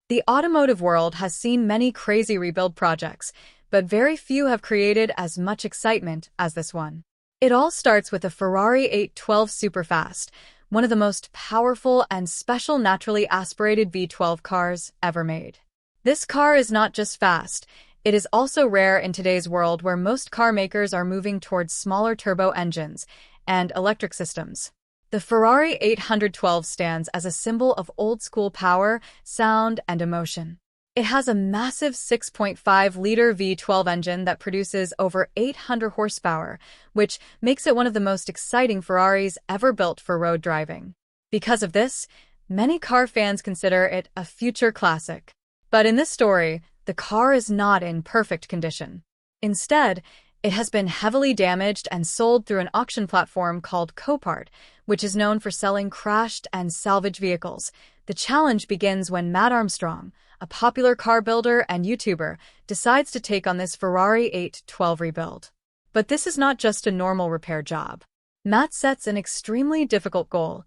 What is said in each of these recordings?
The automotive world has seen many crazy rebuild projects, but very few have created as much excitement as this one. It all starts with the Ferrari 812 Superfast, one of the most powerful and special naturally aspirated V12 cars ever made. This car is not just fast, it is also rare in today's world where most car makers are moving towards smaller turbo engines and electric systems. The Ferrari 812 stands as a symbol of old-school power, sound, and emotion. It has a massive 6.5-liter V12 engine that produces over 800 horsepower, which makes it one of the most exciting Ferraris ever built for road driving. Because of this, many car fans consider it a future classic. But in this story, the car is not in perfect condition. Instead, it has been heavily damaged and sold through an auction platform called Copart, which is known for selling crashed and salvaged vehicles. The challenge begins when Matt Armstrong, a popular car builder and YouTuber, decides to take on this Ferrari 812 rebuild. But this is not just a normal repair job. Matt sets an extremely difficult goal: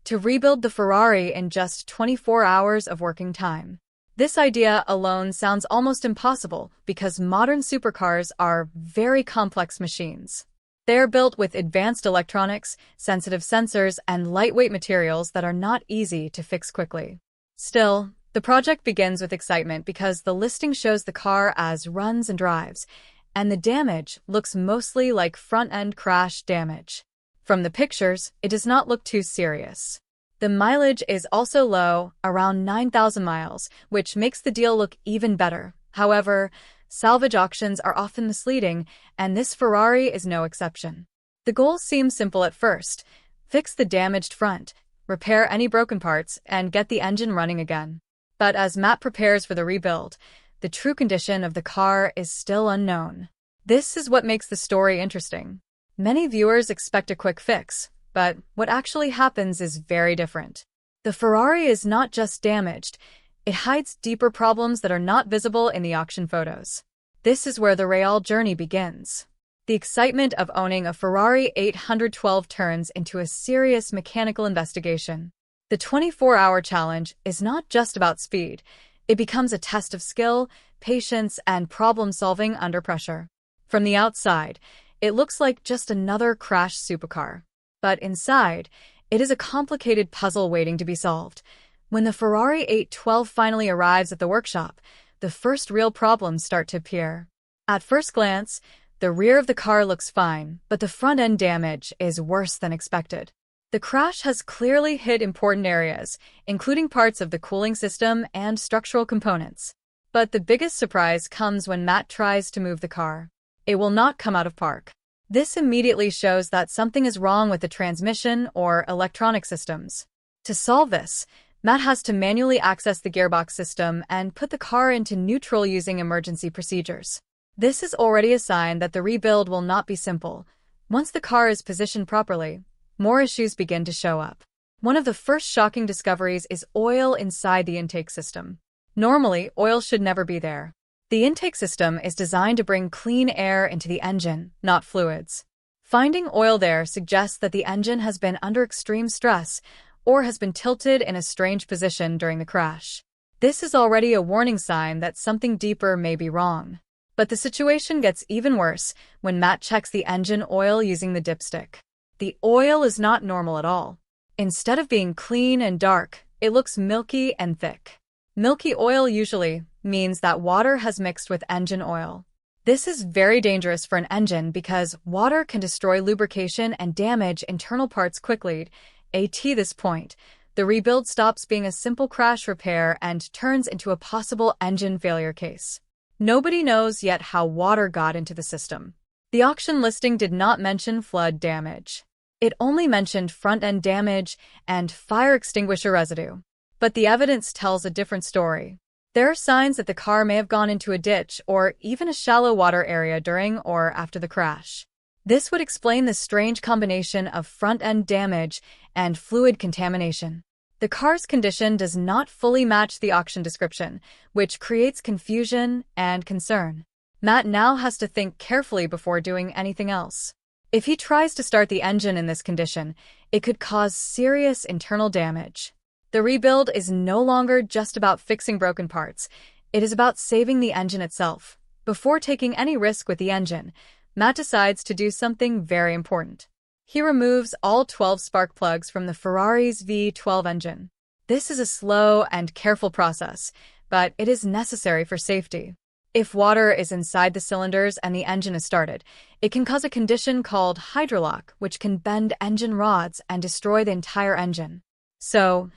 to rebuild the Ferrari in just 24 hours of working time. This idea alone sounds almost impossible because modern supercars are very complex machines. They are built with advanced electronics, sensitive sensors, and lightweight materials that are not easy to fix quickly. Still, the project begins with excitement because the listing shows the car as runs and drives, and the damage looks mostly like front-end crash damage. From the pictures, it does not look too serious. The mileage is also low, around 9,000 miles, which makes the deal look even better. However, salvage auctions are often misleading, and this Ferrari is no exception. The goal seems simple at first: fix the damaged front, repair any broken parts, and get the engine running again. But as Matt prepares for the rebuild, the true condition of the car is still unknown. This is what makes the story interesting. Many viewers expect a quick fix, but what actually happens is very different. The Ferrari is not just damaged, it hides deeper problems that are not visible in the auction photos. This is where the real journey begins. The excitement of owning a Ferrari 812 turns into a serious mechanical investigation. The 24-hour challenge is not just about speed. It becomes a test of skill, patience, and problem-solving under pressure. From the outside, it looks like just another crashed supercar. But inside, it is a complicated puzzle waiting to be solved. When the Ferrari 812 finally arrives at the workshop, the first real problems start to appear. At first glance, the rear of the car looks fine, but the front-end damage is worse than expected. The crash has clearly hit important areas, including parts of the cooling system and structural components. But the biggest surprise comes when Matt tries to move the car. It will not come out of park. This immediately shows that something is wrong with the transmission or electronic systems. To solve this, Matt has to manually access the gearbox system and put the car into neutral using emergency procedures. This is already a sign that the rebuild will not be simple. Once the car is positioned properly, more issues begin to show up. One of the first shocking discoveries is oil inside the intake system. Normally, oil should never be there. The intake system is designed to bring clean air into the engine, not fluids. Finding oil there suggests that the engine has been under extreme stress or has been tilted in a strange position during the crash. This is already a warning sign that something deeper may be wrong. But the situation gets even worse when Matt checks the engine oil using the dipstick. The oil is not normal at all. Instead of being clean and dark, it looks milky and thick. Milky oil usually means that water has mixed with engine oil. This is very dangerous for an engine because water can destroy lubrication and damage internal parts quickly. At this point, the rebuild stops being a simple crash repair and turns into a possible engine failure case. Nobody knows yet how water got into the system. The auction listing did not mention flood damage. It only mentioned front-end damage and fire extinguisher residue. But the evidence tells a different story. There are signs that the car may have gone into a ditch or even a shallow water area during or after the crash. This would explain the strange combination of front-end damage and fluid contamination. The car's condition does not fully match the auction description, which creates confusion and concern. Matt now has to think carefully before doing anything else. If he tries to start the engine in this condition, it could cause serious internal damage. The rebuild is no longer just about fixing broken parts. It is about saving the engine itself. Before taking any risk with the engine, Matt decides to do something very important. He removes all 12 spark plugs from the Ferrari's V12 engine. This is a slow and careful process, but it is necessary for safety. If water is inside the cylinders and the engine is started, it can cause a condition called hydrolock, which can bend engine rods and destroy the entire engine. So,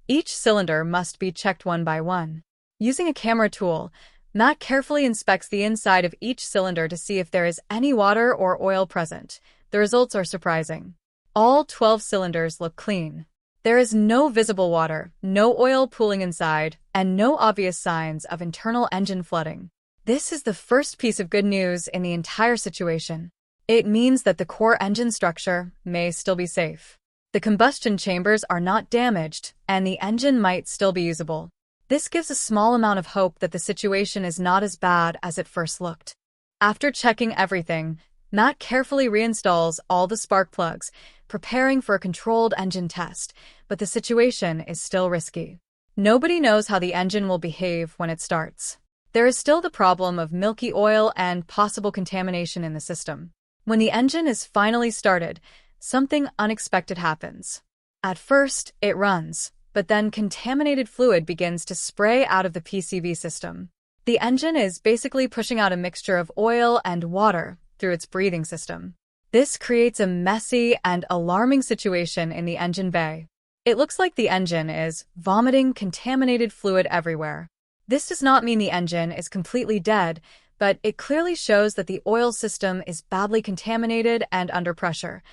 each cylinder must be checked one by one. Using a camera tool, Matt carefully inspects the inside of each cylinder to see if there is any water or oil present. The results are surprising. All 12 cylinders look clean. There is no visible water, no oil pooling inside, and no obvious signs of internal engine flooding. This is the first piece of good news in the entire situation. It means that the core engine structure may still be safe. The combustion chambers are not damaged, and the engine might still be usable. This gives a small amount of hope that the situation is not as bad as it first looked. After checking everything, Matt carefully reinstalls all the spark plugs, preparing for a controlled engine test, but the situation is still risky. Nobody knows how the engine will behave when it starts. There is still the problem of milky oil and possible contamination in the system. When the engine is finally started, something unexpected happens. At first, it runs, but then contaminated fluid begins to spray out of the PCV system. The engine is basically pushing out a mixture of oil and water through its breathing system. This creates a messy and alarming situation in the engine bay. It looks like the engine is vomiting contaminated fluid everywhere. This does not mean the engine is completely dead, but it clearly shows that the oil system is badly contaminated and under pressure.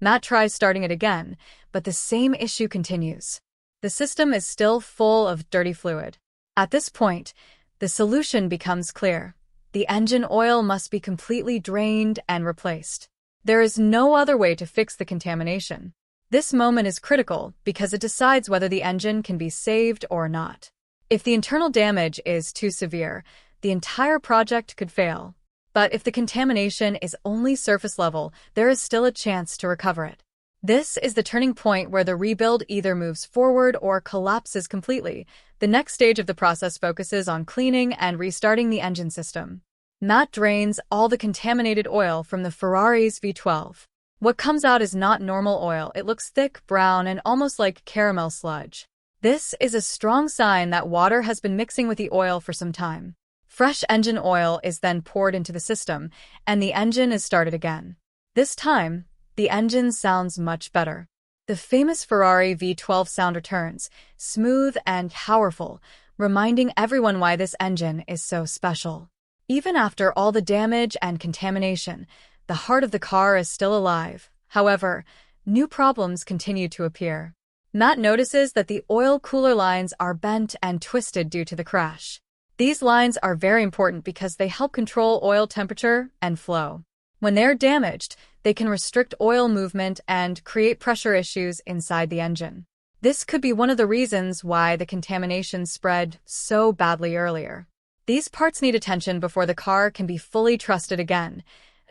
Matt tries starting it again, but the same issue continues. The system is still full of dirty fluid. At this point, the solution becomes clear. The engine oil must be completely drained and replaced. There is no other way to fix the contamination. This moment is critical because it decides whether the engine can be saved or not. If the internal damage is too severe, the entire project could fail. But if the contamination is only surface level, there is still a chance to recover it. This is the turning point where the rebuild either moves forward or collapses completely. The next stage of the process focuses on cleaning and restarting the engine system. Matt drains all the contaminated oil from the Ferrari's V12. What comes out is not normal oil. It looks thick, brown, and almost like caramel sludge. This is a strong sign that water has been mixing with the oil for some time. Fresh engine oil is then poured into the system, and the engine is started again. This time, the engine sounds much better. The famous Ferrari V12 sound returns, smooth and powerful, reminding everyone why this engine is so special. Even after all the damage and contamination, the heart of the car is still alive. However, new problems continue to appear. Matt notices that the oil cooler lines are bent and twisted due to the crash. These lines are very important because they help control oil temperature and flow. When they're damaged, they can restrict oil movement and create pressure issues inside the engine. This could be one of the reasons why the contamination spread so badly earlier. These parts need attention before the car can be fully trusted again.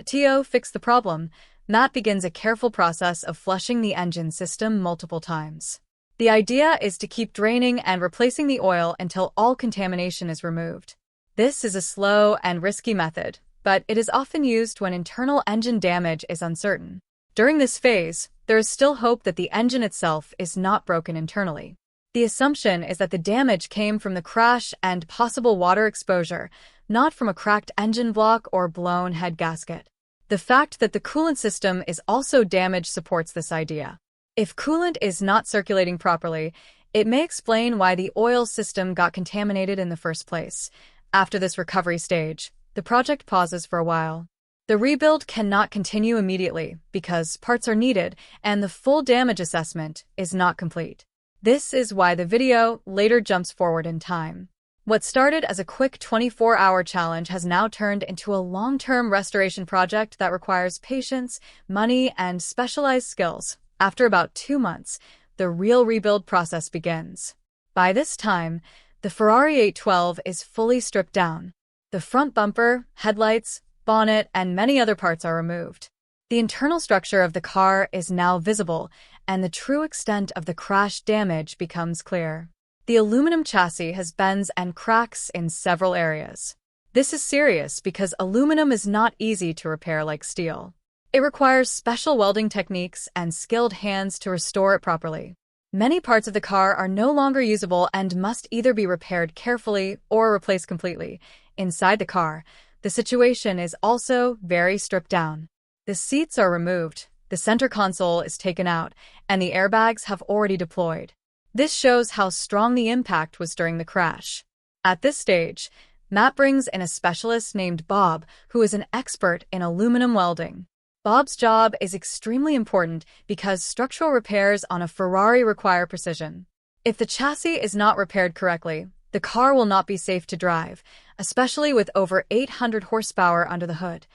To fix the problem, Matt begins a careful process of flushing the engine system multiple times. The idea is to keep draining and replacing the oil until all contamination is removed. This is a slow and risky method, but it is often used when internal engine damage is uncertain. During this phase, there is still hope that the engine itself is not broken internally. The assumption is that the damage came from the crash and possible water exposure, not from a cracked engine block or blown head gasket. The fact that the coolant system is also damaged supports this idea. If coolant is not circulating properly, it may explain why the oil system got contaminated in the first place. After this recovery stage, the project pauses for a while. The rebuild cannot continue immediately because parts are needed and the full damage assessment is not complete. This is why the video later jumps forward in time. What started as a quick 24-hour challenge has now turned into a long-term restoration project that requires patience, money, and specialized skills. After about 2 months, the real rebuild process begins. By this time, the Ferrari 812 is fully stripped down. The front bumper, headlights, bonnet, and many other parts are removed. The internal structure of the car is now visible, and the true extent of the crash damage becomes clear. The aluminum chassis has bends and cracks in several areas. This is serious because aluminum is not easy to repair like steel. It requires special welding techniques and skilled hands to restore it properly. Many parts of the car are no longer usable and must either be repaired carefully or replaced completely. Inside the car, the situation is also very stripped down. The seats are removed, the center console is taken out, and the airbags have already deployed. This shows how strong the impact was during the crash. At this stage, Matt brings in a specialist named Bob, who is an expert in aluminum welding. Bob's job is extremely important because structural repairs on a Ferrari require precision. If the chassis is not repaired correctly, the car will not be safe to drive, especially with over 800 horsepower under the hood.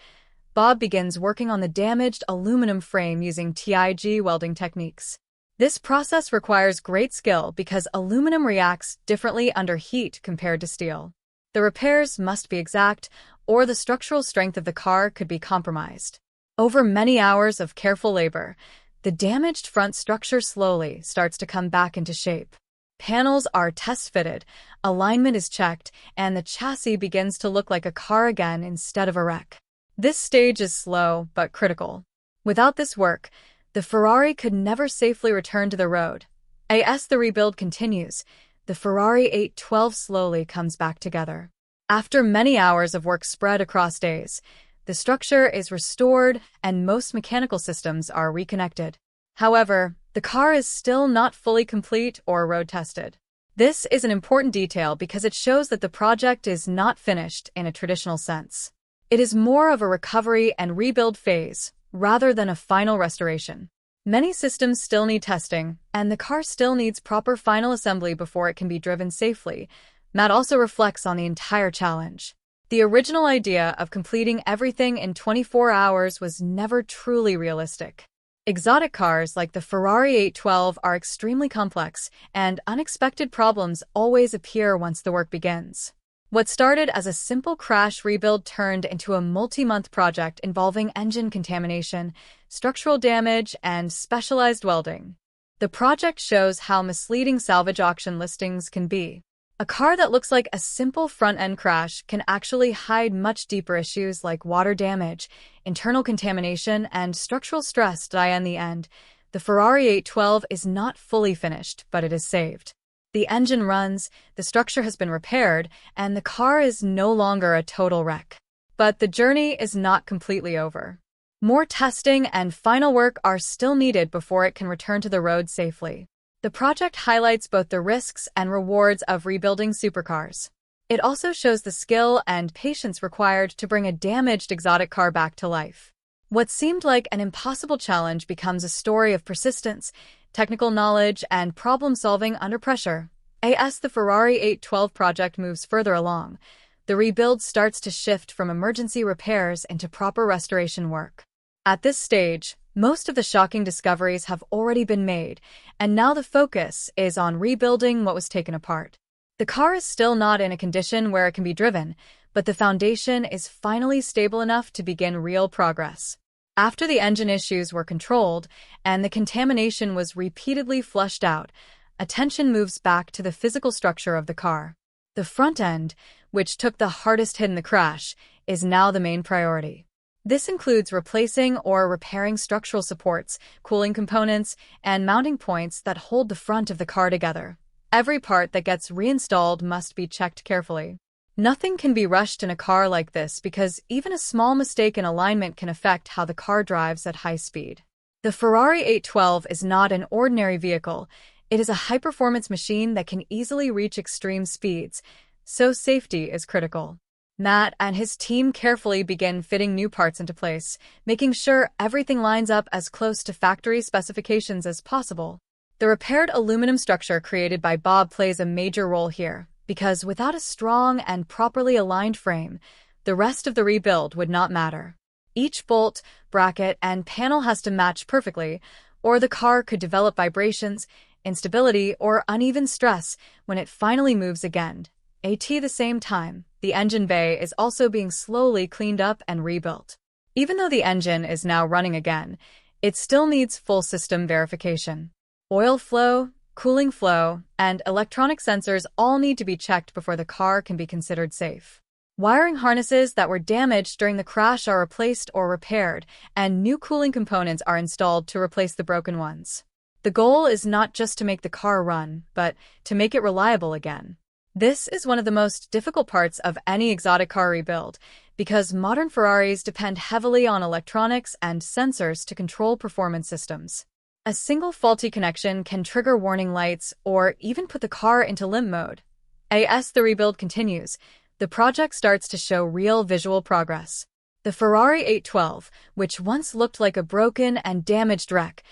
Bob begins working on the damaged aluminum frame using TIG welding techniques. This process requires great skill because aluminum reacts differently under heat compared to steel. The repairs must be exact, or the structural strength of the car could be compromised. Over many hours of careful labor, the damaged front structure slowly starts to come back into shape. Panels are test-fitted, alignment is checked, and the chassis begins to look like a car again instead of a wreck. This stage is slow but critical. Without this work, the Ferrari could never safely return to the road. As the rebuild continues, the Ferrari 812 slowly comes back together. After many hours of work spread across days, the structure is restored and most mechanical systems are reconnected. However, the car is still not fully complete or road-tested. This is an important detail because it shows that the project is not finished in a traditional sense. It is more of a recovery and rebuild phase, rather than a final restoration. Many systems still need testing, and the car still needs proper final assembly before it can be driven safely. Matt also reflects on the entire challenge. The original idea of completing everything in 24 hours was never truly realistic. Exotic cars like the Ferrari 812 are extremely complex, and unexpected problems always appear once the work begins. What started as a simple crash rebuild turned into a multi-month project involving engine contamination, structural damage, and specialized welding. The project shows how misleading salvage auction listings can be. A car that looks like a simple front-end crash can actually hide much deeper issues like water damage, internal contamination, and structural stress. In the end, the Ferrari 812 is not fully finished, but it is saved. The engine runs, the structure has been repaired, and the car is no longer a total wreck. But the journey is not completely over. More testing and final work are still needed before it can return to the road safely. The project highlights both the risks and rewards of rebuilding supercars. It also shows the skill and patience required to bring a damaged exotic car back to life. What seemed like an impossible challenge becomes a story of persistence, technical knowledge, and problem-solving under pressure. As the Ferrari 812 project moves further along, the rebuild starts to shift from emergency repairs into proper restoration work. At this stage, most of the shocking discoveries have already been made, and now the focus is on rebuilding what was taken apart. The car is still not in a condition where it can be driven, but the foundation is finally stable enough to begin real progress. After the engine issues were controlled and the contamination was repeatedly flushed out, attention moves back to the physical structure of the car. The front end, which took the hardest hit in the crash, is now the main priority. This includes replacing or repairing structural supports, cooling components, and mounting points that hold the front of the car together. Every part that gets reinstalled must be checked carefully. Nothing can be rushed in a car like this because even a small mistake in alignment can affect how the car drives at high speed. The Ferrari 812 is not an ordinary vehicle. It is a high-performance machine that can easily reach extreme speeds, so safety is critical. Matt and his team carefully begin fitting new parts into place, making sure everything lines up as close to factory specifications as possible. The repaired aluminum structure created by Bob plays a major role here, because without a strong and properly aligned frame, the rest of the rebuild would not matter. Each bolt, bracket, and panel has to match perfectly, or the car could develop vibrations, instability, or uneven stress when it finally moves again. At the same time, the engine bay is also being slowly cleaned up and rebuilt. Even though the engine is now running again, it still needs full system verification. Oil flow, cooling flow, and electronic sensors all need to be checked before the car can be considered safe. Wiring harnesses that were damaged during the crash are replaced or repaired, and new cooling components are installed to replace the broken ones. The goal is not just to make the car run, but to make it reliable again. This is one of the most difficult parts of any exotic car rebuild, because modern Ferraris depend heavily on electronics and sensors to control performance systems. A single faulty connection can trigger warning lights or even put the car into limp mode. As the rebuild continues, the project starts to show real visual progress. The Ferrari 812, which once looked like a broken and damaged wreck,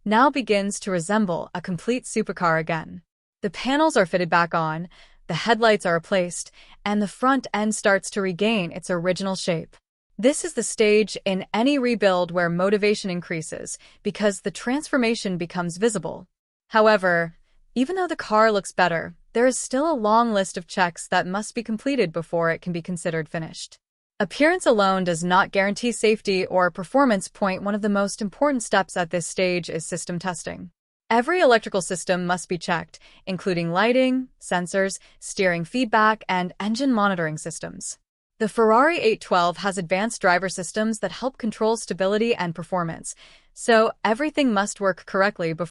now begins to resemble a complete supercar again. The panels are fitted back on, the headlights are replaced, and the front end starts to regain its original shape. This is the stage in any rebuild where motivation increases because the transformation becomes visible. However, even though the car looks better, there is still a long list of checks that must be completed before it can be considered finished. Appearance alone does not guarantee safety or performance. One of the most important steps at this stage is system testing. Every electrical system must be checked, including lighting, sensors, steering feedback, and engine monitoring systems. The Ferrari 812 has advanced driver systems that help control stability and performance, so everything must work correctly before